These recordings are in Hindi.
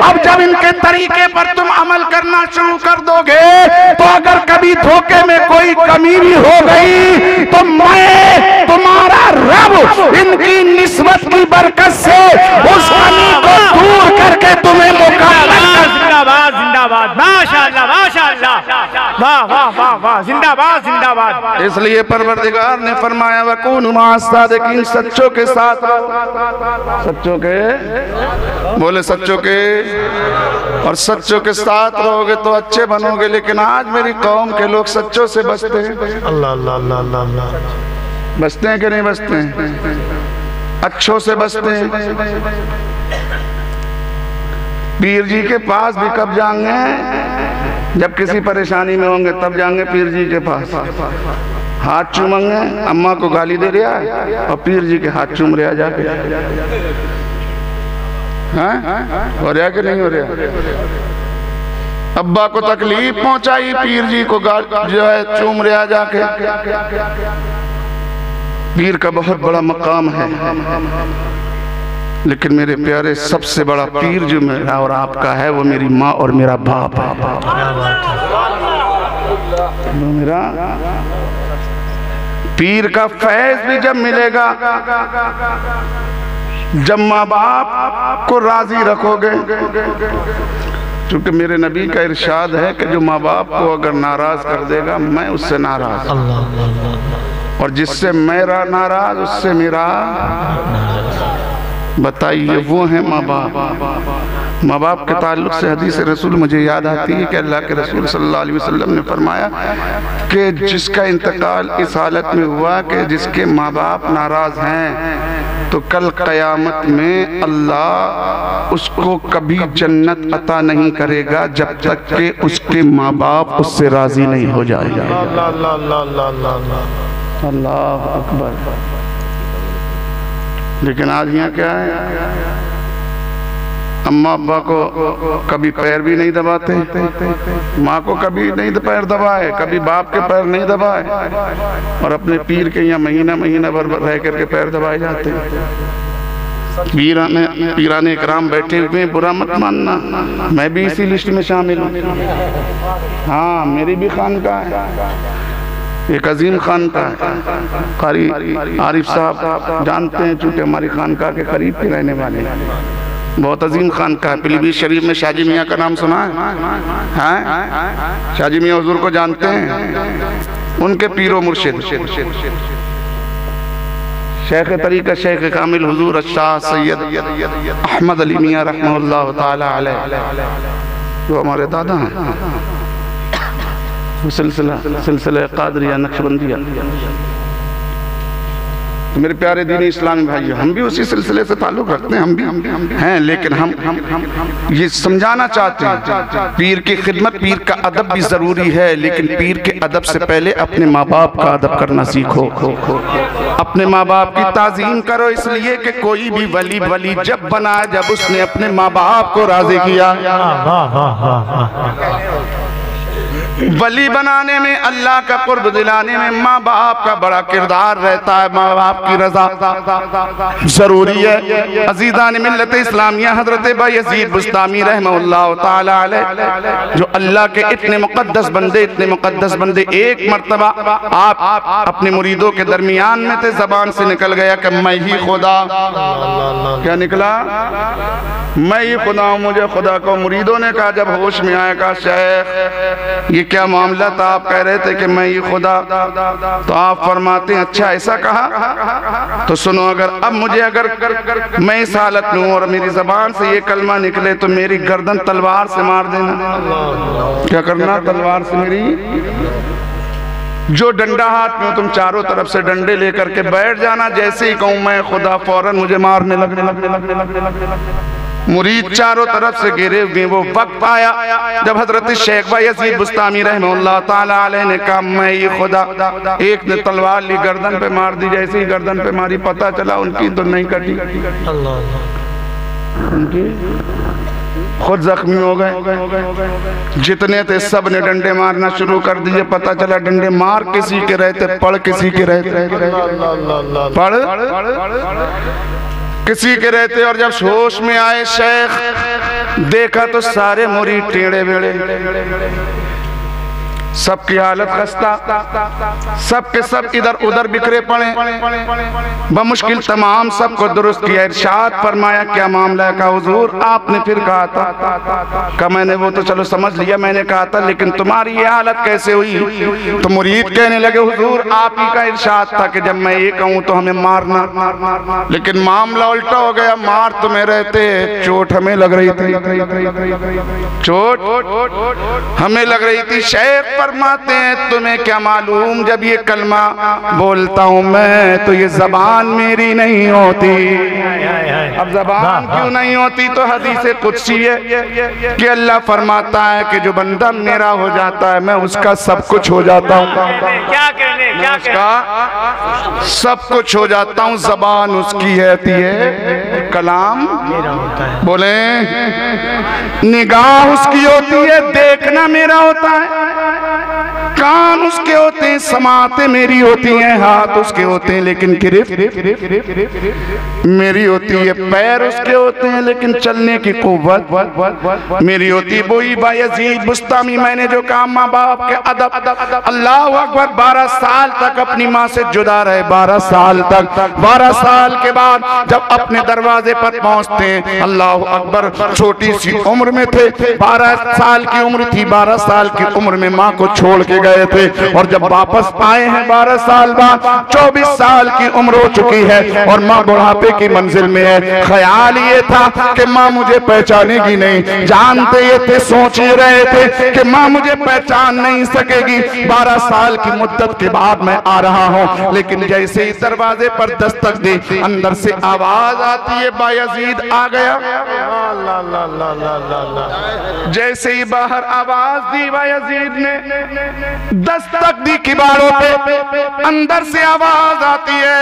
अब जब इनके तरीके पर तुम अमल करना शुरू कर दोगे तो अगर कभी धोखे में कोई कमी भी हो गई तो मैं तुम्हारा रब इनकी निस्बत की बरकत से उस कमी को दूर करके तुम्हें जिंदाबाद जिंदाबाद, माशाअल्लाह माशाअल्लाह, वाह वाह वाह वाह, जिंदाबाद जिंदाबाद। इसलिए परवरदिगार ने फरमाया वकूनु मास्सादिकीन, सच्चों के साथ रहो। सच्चों के बोले, सच्चों के, और सच्चों के साथ रहोगे तो अच्छे बनोगे। लेकिन आज मेरी कौम के लोग सच्चों से बचते हैं। अल्लाह अल्लाह अल्लाह अल्लाह, बचते हैं कि नहीं बचते हैं? अच्छों से बचते हैं। पीर जी के पास भी कब जाएंगे? जब किसी परेशानी में होंगे तब जाएंगे पीर जी के पास। हाथ चूमेंगे, अम्मा को गाली दे रहा है और पीर जी के हाथ चूम रहा जाके। हाँ? हो रहा कि नहीं हो रहा? अब्बा को तकलीफ पहुंचाई, पीर जी को जो है चूम रहा जाके। पीर का बहुत बड़ा मकाम है, लेकिन मेरे प्यारे सबसे बड़ा पीर जो मेरा और आपका है वो मेरी माँ और मेरा बाप है। मेरा पीर का फैज भी जब मिलेगा जब माँ बाप को राजी रखोगे। क्योंकि मेरे नबी का इरशाद है कि जो माँ बाप को अगर नाराज कर देगा मैं उससे नाराज, और जिससे मेरा नाराज उससे मेरा। बताइए, वो है माँ बाप। माँ बाप के ताल्लुक से हदीस रसूल मुझे याद आती है कि अल्लाह के रसूल सल्लल्लाहु अलैहि वसल्लम ने फरमाया कि जिसका इंतकाल इस हालत में हुआ कि जिसके माँ बाप नाराज हैं तो कल क़यामत में अल्लाह उसको कभी जन्नत अता नहीं करेगा जब तक कि उसके माँ बाप उससे राजी नहीं हो जाएगा। अल्लाह अकबर। लेकिन आज यहाँ क्या है, अम्मा अब्बा को कभी पैर भी नहीं दबाते, माँ को कभी नहीं पैर दबाए, कभी बाप के पैर नहीं दबाए, और अपने पीर के यहाँ महीना महीना भर रह करके पैर दबाए जाते हैं। पीराने इकराम बैठे हुए, बुरा मत मानना, मैं भी इसी लिस्ट में शामिल हूँ। हाँ, मेरी भी खानका है, एक अजीम खानका है। कारी आरिफ साहब जानते हैं, चूँकि हमारी खानका के करीब के रहने वाले हैं। बहुत अजीम खानका है। पीलीभीत शरीफ में शाजी मियाँ का नाम सुना है? शाजी मियाँ हुजूर को जानते हैं? उनके पीरो मुर्शिद शेख तरीका शेख कामिल हुजूर शाह सैयद अहमद अली मियाँ रहमतुल्लाह ताला अलैह, जो हमारे दादा हैं। सिलसिला कादरिया नक्शबंदिया। तो मेरे प्यारे दीनी इस्लामी भाइयों, हम भी उसी सिलसिले से ताल्लुक़ रखते हैं, हम भी हैं। लेकिन हम ये समझाना चाहते हैं पीर की खिदमत, पीर का अदब भी ज़रूरी है, लेकिन पीर के अदब से पहले अपने माँ बाप का अदब करना सीखो। अपने माँ बाप की ताज़ीम करो, इसलिए कि कोई भी वली जब बना जब उसने अपने माँ बाप को राज़ी किया। वली बनाने में, अल्लाह का कुर्ब दिलाने में माँ बाप का बड़ा किरदार रहता है। माँ बाप की रज़ा जरूरी है। अज़ीज़ान मिल्लत इस्लामिया हज़रत बायज़ीद बुस्तामी रहमतुल्लाह ताला अलैह, जो अल्लाह के इतने मुक़द्दस बंदे, एक मर्तबा आप अपने मुरीदों के दरमियान में थे, ज़बान से निकल गया कि मैं ही खुदा। क्या निकला? मैं ही खुदा हूँ, मुझे खुदा को। मुरीदों ने कहा, जब होश में आया, कहा शेख ये क्या मामला था? आप कह रहे थे कि मैं ये खुदा। तो आप फरमाते हैं, अच्छा ऐसा कहा? तो सुनो, अगर मैं इस हालत में हूँ और मेरी जबान से ये कलमा निकले तो मेरी गर्दन तलवार से मार देना। क्या करना? तलवार से मेरी जो डंडा हाथ में हो, तुम चारों तरफ से डंडे लेकर के बैठ जाना। जैसे ही कहूँ मैं खुदा, फौरन मुझे मारने लगने। मुरीद चारों तरफ से घिरे हुए। वो वक्त आया जब हजरत शेख बायज़ीद बुस्तामी रहमतुल्लाह ताला अलैह ने कहा, मैं ये खुदा। एक ने तलवार ली, गर्दन पे मार दी। जैसे ही गर्दन पे मारी, पता चला उनकी तो नहीं कटी, उनकी खुद जख्मी हो गए। जितने थे सब ने डंडे मारना शुरू कर दिए। पता चला डंडे मार किसी के रहते, पढ़ किसी के रहते, पढ़ किसी के रहते। और जब होश में आए शेख देखा तो सारे मुरीद टेढ़े बेड़े, सबकी हालत खस्ता, सबके सब इधर उधर बिखरे पड़े। बमुश्किल तमाम सबको दुरुस्त किया, इरशाद फरमाया क्या मामला है? का हुजूर आपने फिर कहा था। का मैंने वो तो चलो समझ लिया, मैंने कहा था, लेकिन तुम्हारी ये हालत कैसे हुई? तो मुरीद कहने लगे हुजूर आप ही का इरशाद था कि जब मैं ये कहूँ तो हमें मारना, लेकिन मामला उल्टा हो गया। मार तुम्हें रहते, चोट हमें लग रही थी, चोट हमें लग रही थी। शेख फरमाते हैं तुम्हें क्या मालूम, जब ये कलमा बोलता हूँ मैं तो ये जबान मेरी नहीं होती। अब जबान क्यों नहीं होती? तो हदीस कुदसी है कि अल्लाह फरमाता है कि जो बंदा मेरा हो जाता है मैं उसका सब कुछ हो जाता हूँ। क्या कहने, क्या उसका सब कुछ हो जाता हूँ। जबान उसकी है, कलाम बोले, निगाह उसकी होती है, देखना मेरा होता है, कान उसके होते हैं, समाते मेरी होती हैं, हाथ उसके होते हैं लेकिन गिरफ्त मेरी होती है, पैर उसके होते हैं लेकिन चलने की कुव्वत मेरी होती है। वही बायजीद बुस्तामी, मैंने जो कहा माँ बाप के अदब, अल्लाह अकबर, 12 साल तक अपनी माँ से जुदा रहे, 12 साल तक। 12 साल के बाद जब अपने दरवाजे पर पहुंचते हैं, अल्लाह अकबर, छोटी सी उम्र में थे, 12 साल की उम्र थी, 12 साल की उम्र में माँ को छोड़ के गए थे, और जब वापस आए हैं 12 साल बाद, 24 साल की उम्र हो चुकी है और माँ बुढ़ापे की मंजिल में है। ख्याल ये था कि माँ मुझे पहचानेगी नहीं, जानते ये थे, सोच ही रहे थे कि माँ मुझे पहचान नहीं सकेगी। 12 साल की मुद्दत के बाद मैं आ रहा हूँ, लेकिन जैसे ही दरवाजे पर दस्तक दी, अंदर से आवाज आती है बायजीद आ गया। जैसे ही बाहर आवाज दी बायजीद ने, दस्तक दी किबारों पे, अंदर से आवाज आती है,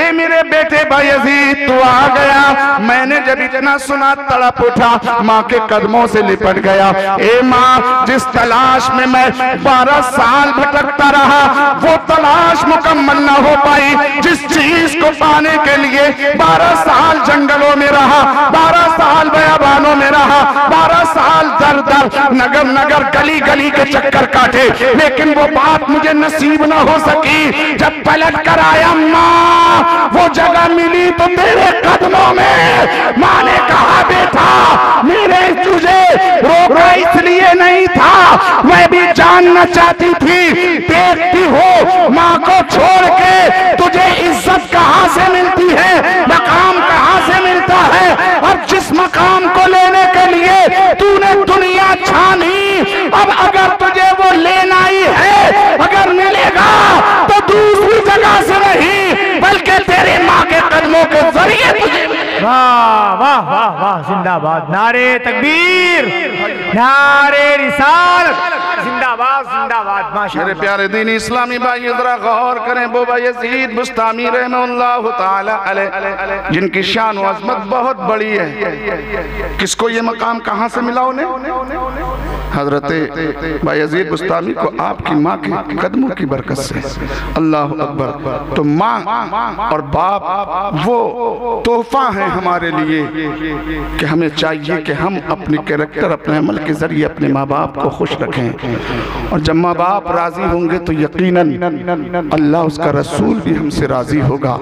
ए मेरे बेटे बायजीद तू आ गया। मैंने जब इतना सुना तड़प उठा, माँ के कदमों से लिपट गया। ए माँ, जिस तलाश में मैं 12 साल भटकता रहा, वो तलाश मुकम्मल न हो पाई। जिस चीज को पाने के लिए 12 साल जंगलों में रहा, 12 साल बयाबानों में रहा, 12 साल दर दर नगर नगर गली गली के चक्कर काटे, लेकिन वो बात मुझे नसीब न हो सकी। जब पलट कर आया माँ, वो जगह मिली तो तेरे कदमों में। माँ ने कहा बेटा, मेरे तुझे रोका इसलिए नहीं था, मैं भी जानना चाहती थी, देखती हो माँ को छोड़ के तुझे इज्जत कहाँ से मिलती है, मकाम कहाँ से मिलता है, और जिस मकाम को लेने के लिए तूने दुनिया छानी, अब अगर तुझे वो लेना ही है, अगर मिलेगा तो दूसरी जगह से नहीं, बल्कि तेरे माँ के कदमों के जरिए तुझे। वाह वाह वाह वाह, जिंदाबाद, नारे तकबीर, नारे रिसालत, जिंदाबाद जिंदाबाद। माशाअल्लाह। मेरे प्यारे दीन इस्लामी भाई जरा गौर करें, वो बायजीद बुस्तामी रहमतुल्लाह ताला अलैह, जिनकी शान व अज़मत बहुत बड़ी है। किसको ये मकाम कहाँ से मिला उन्हें? हजरत बायजीद बुस्तामी को आपकी माँ के कदमों की बरकत से। अल्लाह अकबर। तो माँ और बाप वो तोहफा है हमारे लिए कि हमें चाहिए कि हम अपने कैरेक्टर, अपने अमल के जरिए अपने माँ बाप को खुश रखें, और जब माँ बाप राजी होंगे तो यकीनन अल्लाह, उसका रसूल भी हमसे राजी होगा।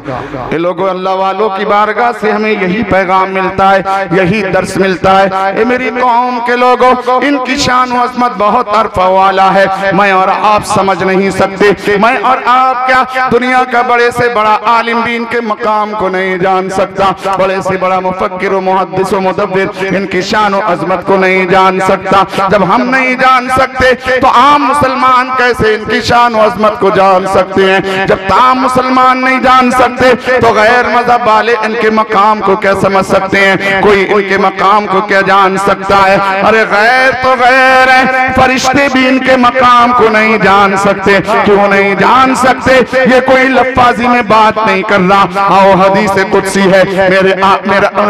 ये लोगों, अल्लाह वालों की बारगाह से हमें यही पैगाम मिलता है, यही दर्स मिलता है। ये मेरी कौम के लोगों, इनकी शान व अज़मत बहुत अरफा वाला है, मैं और आप समझ नहीं सकते। मैं और आप क्या दुनिया का बड़े से बड़ा आलिम भी इनके मकाम को नहीं जान सकता, बड़े से बड़ा मुफक्किर, मुहद्दिस, मुदब्बिर इनकी शान व अज़मत को नहीं जान सकता। जब हम नहीं जान सकते तो आम मुसलमान कैसे इनकी शान व अज़मत को जान सकते हैं? जब आम मुसलमान नहीं जान सकते तो गैर मज़हब वाले इनके मकाम को क्या समझ सकते हैं? कोई इनके मकाम को क्या जान सकता है? अरे गैर तो गैर है, फरिश्ते भी इनके मकाम को नहीं जान सकते। क्यों नहीं जान सकते? ये कोई लफ्ज़ी में बात नहीं कर रहा। आओ, हदीस कुदसी है, मेरे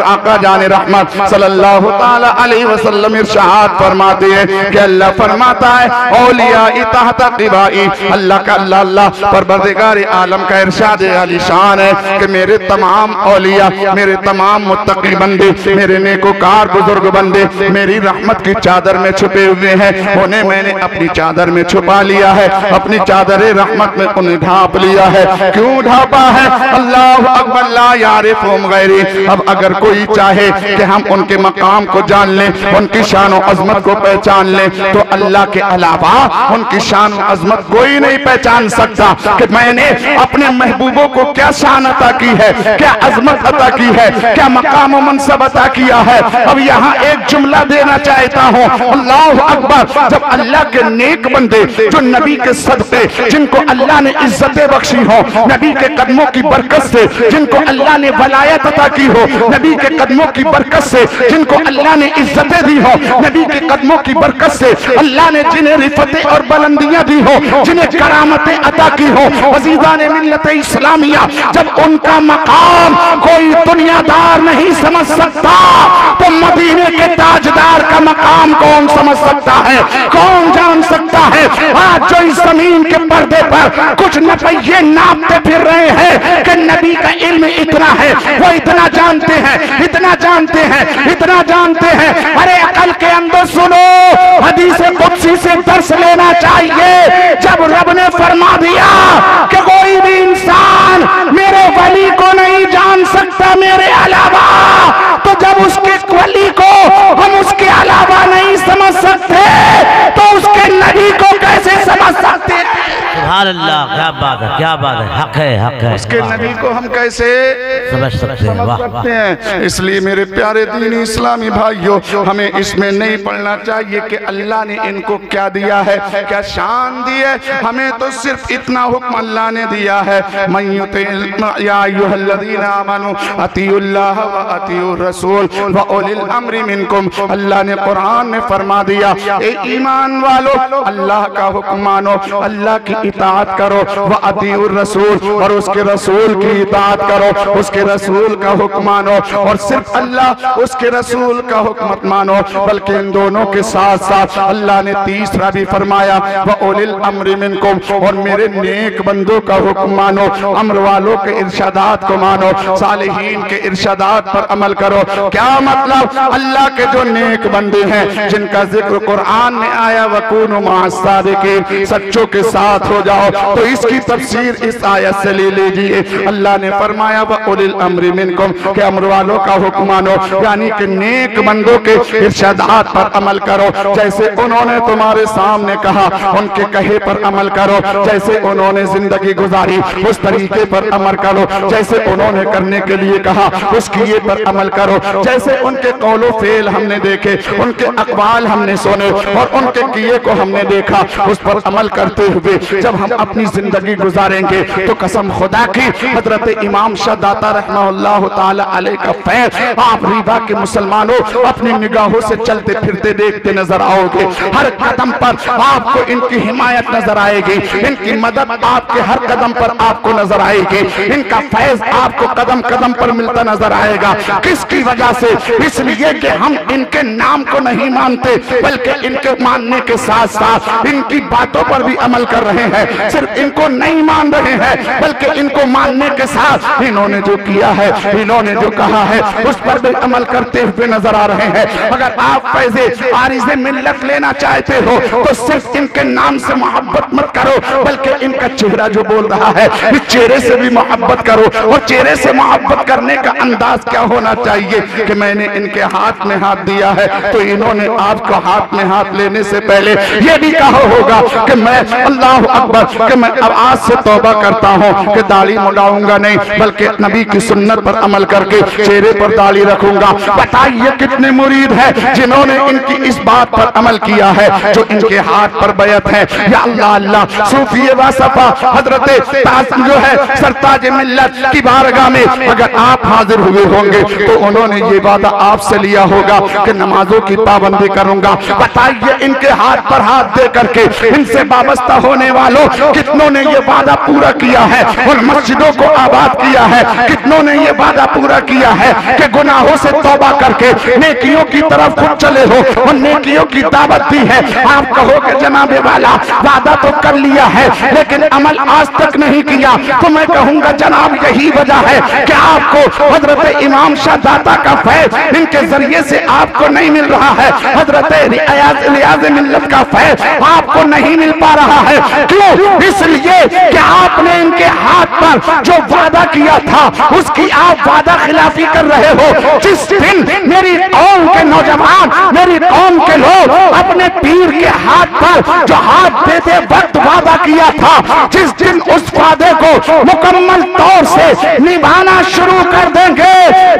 आका जाने रहमत सल्लल्लाहु ताला अलैहि वसल्लम इरशाद फरमाते हैं कि अल्लाह फरमाता है औलिया तहत क़िबाई, अल्लाह का अल्लाह परवरदिगार आलम का इरशाद आलीशान है कि मेरे तमाम औलिया, मेरे तमाम मुत्तकी बंदे, मेरे नेकोकार बुजुर्ग बंदे मेरी रहमत की चादर में छुपे हुए हैं। उन्हें मैंने अपनी चादर में छुपा लिया है, अपनी चादर रहमत में उन्हें ढांप लिया है। क्यों ढांपा है? अल्लाहु अकबर ला यारिफुहुम गैरी। अब अगर कोई चाहे कि हम उनके मकाम को जान लें, उनकी शान और अजमत को पहचान लें, तो अल्लाह के अलावा उनकी शान और अजमत कोई नहीं पहचान सकता कि मैंने अपने महबूबों को क्या शान अता की है, क्या अजमत अता की है, क्या मकाम और मनसब अता किया है। अब यहाँ एक जुमला देना चाहता हूँ, अल्लाहु अकबर। जब अल्लाह के नेक बंदे जो नबी के सदक़े, जिनको अल्लाह ने इज्जतें बख्शी हो, नबी के कदमों की बरकत से जिनको अल्लाह ने वलायत अता की हो, नबी के कदमों की बरकत से जिनको अल्लाह ने इज्जतें दी हो, नबी के कदमों की बरकत से अल्लाह ने जिन्हें रिफतें और बुलंदियां दी हो, जिन्हें करामतें अता की हो, अज़ीज़ान मिल्लत इस्लामिया, जब उनका मकाम कोई दुनियादार नहीं समझ सकता, तो मदीने के ताजदार का मकाम कौन समझ सकता है, कौन जान सकता है? आज जो इस जमीन के पर्दे पर कुछ नपये नापते फिर रहे हैं कि नबी का इल्म इतना है, वो इतना जानते हैं, इतना जानते हैं, इतना जानते हैं। अरे अकल के अंदर सुनो, हदीस कुदसी से दर्स लेना चाहिए। जब रब ने फरमा दिया कि कोई भी इंसान मेरे वली को नहीं जान सकता मेरे अलावा, तो जब उसके वली को हम उसके अलावा नहीं समझ सकते, तो उसके नबी को कैसे समझ सकते हैं? सुभान अल्लाह, क्या बात है, क्या बात है, हक है, हक है। उसके नबी को हम कैसे समझ सकते हैं? इसलिए मेरे प्यारे दीनी इस्लामी भाइयों, हमें इसमें नहीं पढ़ना चाहिए कि अल्लाह ने इनको क्या दिया है, क्या शान दी है। हमें तो सिर्फ इतना हुक्म अल्लाह ने दिया है, या अय्युहल्लज़ीना आमनू अतीउल्लाह व अतीउर रसूल व उलिल अम्रि मिनकुम। अल्लाह ने कुरान में फरमा दिया, ए ईमान वालों, अल्लाह का हुक्म मानो, अल्लाह की इताअत करो, व अतीउर रसूल, और उसके रसूल की इताअत करो, उसके रसूल का हुक्म मानो। और सिर्फ अल्लाह उसके रसूल का हुक्म मत मानो, बल्कि इन दोनों के साथ साथ अल्लाह ने तीसरा भी फरमाया, व उलिल अम्रि मिनकुम, और मेरे नेक बंदों का हुक्म मानो, अम्र वालों के इरशादात को मानो, सालिहीन के इरशादात पर अमल करो। क्या मतलब? अल्लाह के जो नेक बंदे हैं, जिनका जिक्र कुरान में आया, वकूनु मअस-सादिकीन, सच्चों के साथ हो जाओ, तो इसकी तफसीर इस आयत से ले लीजिए। अल्लाह ने फरमाया, व उलिल अम्रि मिनकुम, कि अम्र वालों का हुक्म मानो, यानी कि नेक बंदों के इरशादात पर अमल करो। जैसे उन्होंने तुम्हारे सामने कहा, उनके कहे पर अमल करो। जैसे उन्होंने जिंदगी गुजारी, उस तरीके पर अमल करो। जैसे उन्होंने करने के लिए कहा, उस किए पर अमल करो। जैसे उनके कौलो फेल हमने देखे, उनके अक़वाल हमने सुने, और उनके किए को हमने देखा, उस पर अमल करते हुए जब हम अपनी जिंदगी गुजारेंगे, तो कसम खुदा की, हजरत इमाम शाह दाता रहमतुल्लाह ताला अलैह का फैज़, आप रीबा के मुसलमानों अपनी निगाहों से चलते फिरते देखते नजर आओगे। हर कदम पर आपको इनकी हिमायत नजर आएगी, इनकी मदद आपके हर कदम पर आपको नजर आएगी, इनका फैज़ आपको कदम कदम पर मिलता नजर आएगा। किसकी वजह से? इसलिए कि हम इनके नाम को नहीं मानते, बल्कि इनके मानने के साथ साथ इनकी बातों पर भी अमल कर रहे हैं। सिर्फ इनको नहीं मान रहे हैं, बल्कि इनको मानने के साथ इन्होंने जो किया है, इन्होंने जो कहा है, उस पर भी अमल करते हुए नजर आ रहे हैं। अगर आप फैज़े आरिज़े मिल्लत लेना चाहते हो, तो सिर्फ इनके नाम से मोहब्बत मत करो, बल्कि इनका चेहरा जो बोल रहा है, इस चेहरे से भी मोहब्बत करो। और चेहरे से मोहब्बत करने का अंदाज क्या होना चाहिए कि मैंने इनके हाथ में हाथ दिया है, तो इन्होंने आपको हाथ में हाथ लेने से पहले ये भी कहा होगा कि मैं अल्लाह अकबर, कि मैं अब आज से तौबा करता हूँ कि दाढ़ी मुड़ाऊंगा नहीं, बल्कि नबी की सुन्नत पर अमल करके चेहरे पर दाढ़ी रखूंगा। बताइए कितने मुरीद हैं जिन्होंने इनकी इस बात पर अमल किया है, जो इनके हाथ पर बैत है। या अल्लाह अल्लाह, सूफी वासफा हजरत जो है सरताज मिल्लत की बारगाह में अगर आप हाजिर हुए होंगे, तो उन्होंने ये वादा आपसे लिया होगा कि नमाजों की पाबंदी करूंगा। बताइए इनके हाथ पर हाथ दे करके इनसे वाबस्ता होने वालों, कितनों ने ये वादा पूरा किया है और मस्जिदों को आबाद किया है, कितनों ने ये वादा पूरा किया है कि गुनाहों से तौबा करके नेकियों की तरफ खुद चले हो और नेकियों की दावत दी है। आप कहोगे जनाबे वाला वादा तो कर लिया है लेकिन अमल आज तक नहीं किया, तो मैं कहूंगा जनाब यही वजह है कि आपको हजरत इमाम शाह दाता का फैज इनके जरिए से आपको नहीं मिल रहा है, हजरत रियाज मिल्लत का फैज आपको नहीं मिल पा रहा है। क्यों? इसलिए कि आपने इनके हाथ पर जो वादा किया था उसकी आप वादा खिलाफी कर रहे हो। जिस दिन मेरी कौम के नौजवान, मेरी कौम के लोग अपने पीर के हाथ पर जो हाथ देते वक्त वादा किया था, जिस दिन उस वादे को मुकम्मल तौर से निभाना शुरू कर देंगे,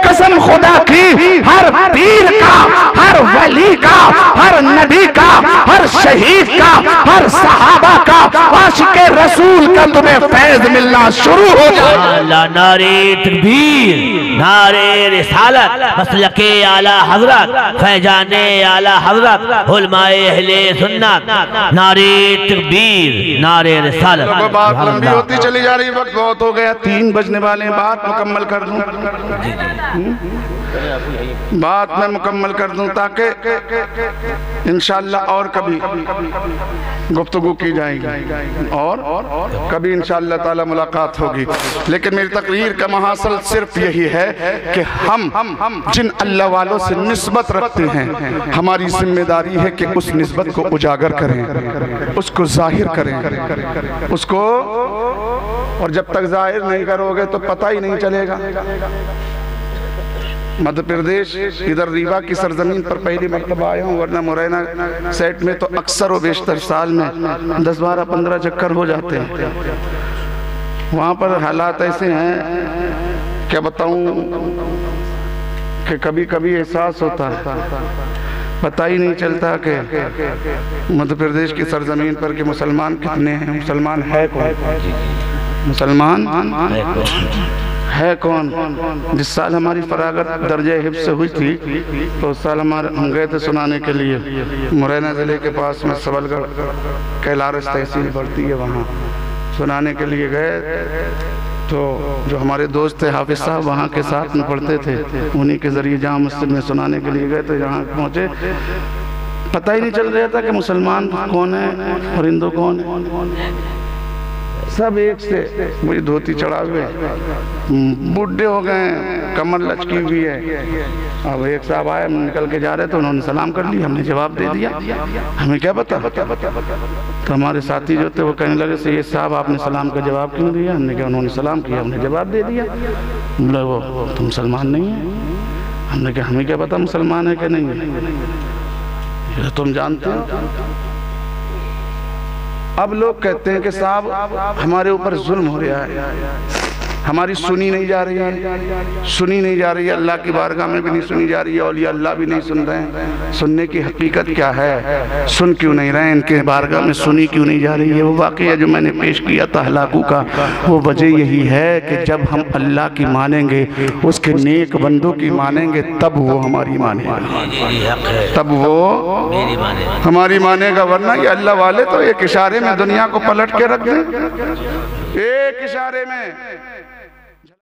कसम खुदा की हर पीर का, हर वली का, हर नबी का, हर शहीद का, हर सहाबा का, आशिके रसूल का तुम्हें फैज मिलना शुरू हो जाएगा। नारे तकबीर, नारे रिसालत, मसलके आला हजरत, फैजाने आला हजरत, उलमाए अहले सुन्नत, नारे तकबीर, नारे रिसालत। तो बात लंबी होती चली जा रही, वक्त बहुत हो गया, 3 बजने वाले, बात मुकम्मल कर दूं, बात मैं मुकम्मल कर दूं ताकि इंशाअल्लाह और कभी गुफ्तगू की जाएगी और कभी इंशाअल्लाह ताला मुलाकात होगी। लेकिन मेरी तकरीर का महासल सिर्फ यही है कि हम जिन अल्लाह वालों से निस्बत रखते हैं, हमारी जिम्मेदारी है कि उस निस्बत को उजागर करें, उसको जाहिर करें, उसको, और जब तक जाहिर नहीं करोगे तो पता ही नहीं चलेगा। मध्य प्रदेश इधर रीवा की सरजमीन पर पहली मरतबा आया हूँ, वरना मुरैना सेट में तो अक्सर व बेशतर साल में 10, 12, 15 चक्कर हो जाते हैं। वहाँ पर हालात ऐसे हैं क्या बताऊँ कि कभी कभी एहसास होता है, पता ही नहीं चलता कि मध्य प्रदेश की सरजमीन पर कि मुसलमान कितने हैं, मुसलमान है कौन, मुसलमान है कौन। जिस साल हमारी फरागत दर्जे हिफ्ज़ से हुई थी तो उस साल हम गए थे सुनाने के लिए मुरैना ज़िले के पास में सबलगढ़ कैलारस तहसील पड़ती है, वहाँ सुनाने के लिए गए। तो जो हमारे दोस्त थे हाफिज साहब वहाँ के साथ में पढ़ते थे, उन्हीं के ज़रिए जहाँ मस्जिद में सुनाने के लिए गए तो यहाँ पहुँचे, पता ही नहीं चल रहा था कि मुसलमान कौन है और हिंदू कौन है। सब एक से मुझे धोती चढ़ा हुए, बूढ़े हो गए, कमर लचकी हुई है। अब एक साहब आए, निकल के जा रहे थे, उन्होंने सलाम कर लिया, हमने जवाब दे दिया, हमें क्या पता। तो हमारे साथी जो थे वो कहने लगे से ये साहब आपने सलाम का जवाब क्यों दिया? हमने कहा उन्होंने सलाम किया, हमने जवाब दे दिया। बोले वो तुम मुसलमान नहीं है। हमने कहा हमें क्या पता मुसलमान है कि नहीं है, तुम जानते हो। अब लोग कहते हैं कि साहब हमारे ऊपर जुल्म हो रहा है, हमारी सुनी नहीं जा रही है, सुनी नहीं जा रही है, अल्लाह की बारगाह में भी नहीं सुनी जा रही है, औलिया अल्लाह भी नहीं सुन रहे हैं। सुनने की हकीकत क्या है, सुन क्यों नहीं रहे, इनके बारगाह में सुनी क्यों नहीं जा रही है। वो वाक़या जो मैंने पेश किया था हलाकू का, वो वजह यही है कि जब हम अल्लाह की मानेंगे, उसके नेक बंदों की मानेंगे, तब वो हमारी मानेगा, तब वो हमारी मानेगा। वरना ये अल्लाह वाले तो एक इशारे में दुनिया को पलट के रख दें, एक इशारे में